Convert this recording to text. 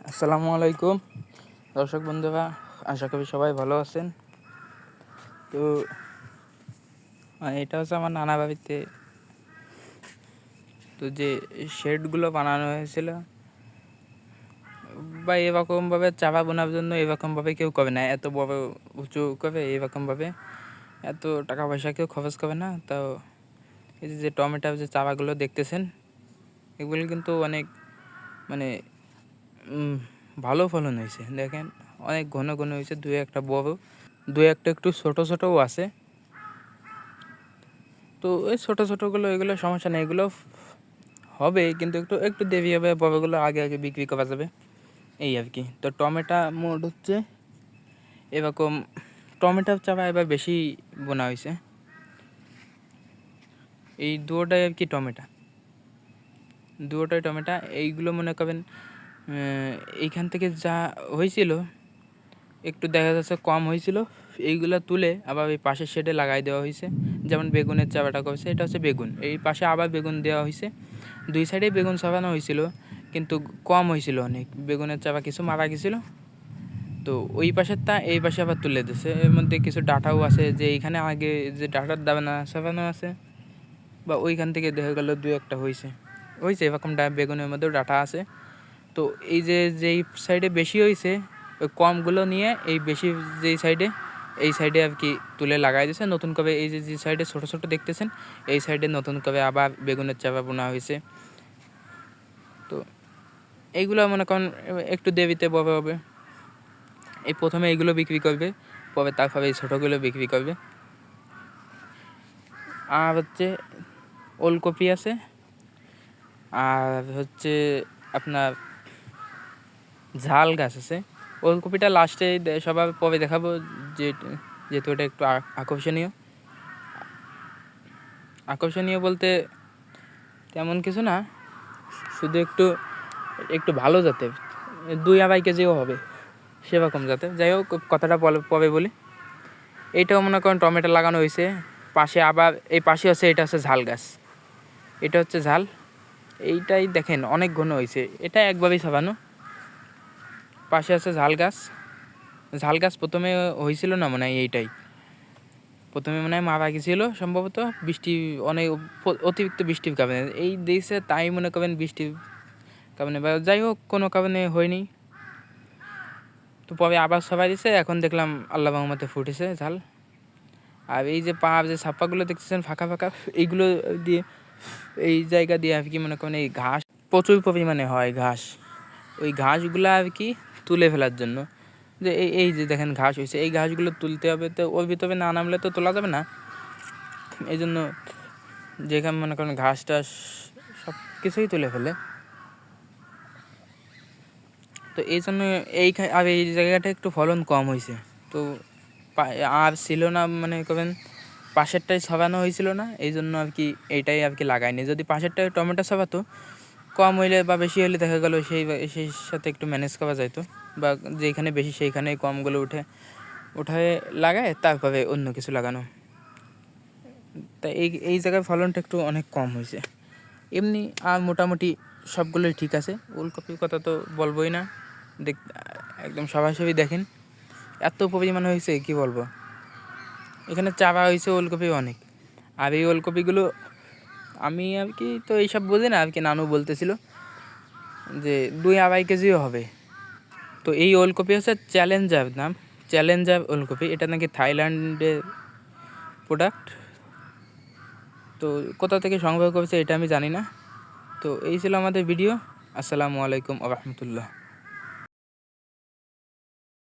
আসসালামু আলাইকুম দর্শক বন্ধুরা, আশা করি সবাই ভালো আছেন। তো এটা হচ্ছে আমার নানা বাড়িতে তো যে শেডগুলো বানানো হয়েছিল, বা এরকমভাবে চাপা বোনার জন্য এরকমভাবে কেউ করে না, এত বড় উঁচু করে এরকমভাবে এত টাকা পয়সা কেউ খরচ করে না। তো এই যে টমেটোর যে চারাগুলো দেখতেছেন, এগুলো কিন্তু অনেক মানে ভালো ফলন হয়েছে। দেখেন অনেক ঘন ঘন হয়েছে, দুই একটা বড়, দুই একটা একটু ছোটো ছোটোও আছে। তো ওই ছোটো ছোটোগুলো এগুলো সমস্যা নেই, এগুলো হবে, কিন্তু একটু একটু দেরি হবে, বড়গুলো আগে আগে বিক্রি করা যাবে এই আর কি। তো টমেটো মোট হচ্ছে এরকম, টমেটোর চারা এবার বেশি বোনা হয়েছে। এই দুটোটাই আর কি দুটোটাই টমেটো। এইগুলো মনে করেন এইখান থেকে যা হয়েছিল একটু দেখা যাচ্ছে কম হয়েছিল, এইগুলো তুলে আবার এই পাশের শেডে লাগাই দেওয়া হয়েছে। যেমন বেগুনের চারাটা করছে, এটা হচ্ছে বেগুন, এই পাশে আবার বেগুন দেওয়া হয়েছে। দুই সাইডেই বেগুন ছাপানো হয়েছিল, কিন্তু কম হয়েছিল অনেক, বেগুনের চারা কিছু মারা গেছিলো। তো ওই পাশেরটা এই পাশে আবার তুলে দিচ্ছে। এর মধ্যে কিছু ডাটাও আছে, যে এইখানে আগে যে ডাটার দানা ছাপানো আছে, বা ওইখান থেকে দেখা গেল দুই একটা হয়েছে এরকম বেগুনের মধ্যেও ডাটা আছে। তো এই যে যেই সাইডে বেশি হয়েছে, ওই কমগুলো নিয়ে এই বেশি যেই সাইডে, এই সাইডে আর কি তুলে লাগাই দিয়েছে নতুন করে। এই যে যে সাইডে ছোটো ছোটো দেখতেছেন, এই সাইডে নতুন করে আবার বেগুনের চারা বোনা হয়েছে। তো এইগুলো মনে করেন একটু দেরিতে বড় হবে। এই প্রথমে এইগুলো বিক্রি করবে, পরে তারপরে এই ছোটোগুলো বিক্রি করবে। আর হচ্ছে ওলকপি আছে, আর হচ্ছে আপনার ঝাল গাছ আছে। ওলকপিটা লাস্টে সবার পরে দেখাবো, যেহেতু এটা একটু আকর্ষণীয় বলতে তেমন কিছু না, শুধু একটু একটু ভালো জাতের, 2-2.5 কেজিও হবে সেরকম জাতের। যাই হোক, কথাটা পরে বলি। এইটাও মনে করেন টমেটো লাগানো হয়েছে পাশে, আবার এই পাশে আছে, এটা হচ্ছে ঝাল গাছ, এটা হচ্ছে ঝাল। এইটাই দেখেন অনেক ঘন হয়েছে, এটা একভাবেই ছাপানো। পাশে আছে ঝাল গাছ প্রথমে হয়েছিল না মনে হয়, এইটাই প্রথমে মনে হয় মারা গেছিল সম্ভবত, বৃষ্টি অনেক অতিরিক্ত বৃষ্টির কারণে এই দেশে, তাই মনে করেন বৃষ্টির কারণে বা যাই হোক কোনো কারণে হয়নি। তো পরে আবার সবাই দিছে, এখন দেখলাম আল্লাহ রহমতে ফুটেছে ঝাল। আর এই যে যে ছাপ্পাগুলো দেখতেছেন ফাঁকা ফাঁকা, এইগুলো দিয়ে, এই জায়গা দিয়ে আর কি মনে করেন এই ঘাস প্রচুর পরিমাণে হয় ঘাস, ওই ঘাসগুলো আর কি তুলে ফেলার জন্য। যে এই যে দেখেন ঘাস হয়েছে, এই ঘাসগুলো তুলতে হবে, তো ওর ভিতরে না নামলে তো তোলা যাবে না। এই জন্য যেখানে মনে করেন ঘাস টাস সব কিছুই তুলে ফেলে। তো এই জন্য আর এই জায়গাটা একটু ফলন কম হয়েছে। তো আর ছিল না মনে করেন, পাশেরটাই ছাপানো হয়েছিল না, এই জন্য আর কি এইটাই আর কি লাগায়নি। যদি পাশেরটায় টমেটো ছাপাতো, কম হইলে বা বেশি হলে দেখা গেলো সেই সাথে একটু ম্যানেজ করা যাইতো, বা যেখানে বেশি সেইখানেই কমগুলো উঠায় লাগায় তারপরে অন্য কিছু লাগানো। তা এই জায়গায় ফলনটা একটু অনেক কম হয়েছে। এমনি আর মোটামুটি সবগুলোই ঠিক আছে। ওলকপির কথা তো বলবোই না, একদম সবাই দেখেন এত পরিমাণ হয়েছে কি বলবো। এখানে চারা হয়েছে ওলকপি অনেক। আর এই ওলকপিগুলো আমি আর কি তো এইসব বুঝি না আর কি, নানু বলতেছিল যে 2-2.5 কেজিও হবে। তো এই ওলকপি হচ্ছে চ্যালেঞ্জার ওলকপি, এটা নাকি থাইল্যান্ডের প্রোডাক্ট। তো কোথা থেকে সংগ্রহ করেছে এটা আমি জানি না। তো এই ছিল আমাদের ভিডিও। আসসালামু আলাইকুম ওয়া রাহমাতুল্লাহ।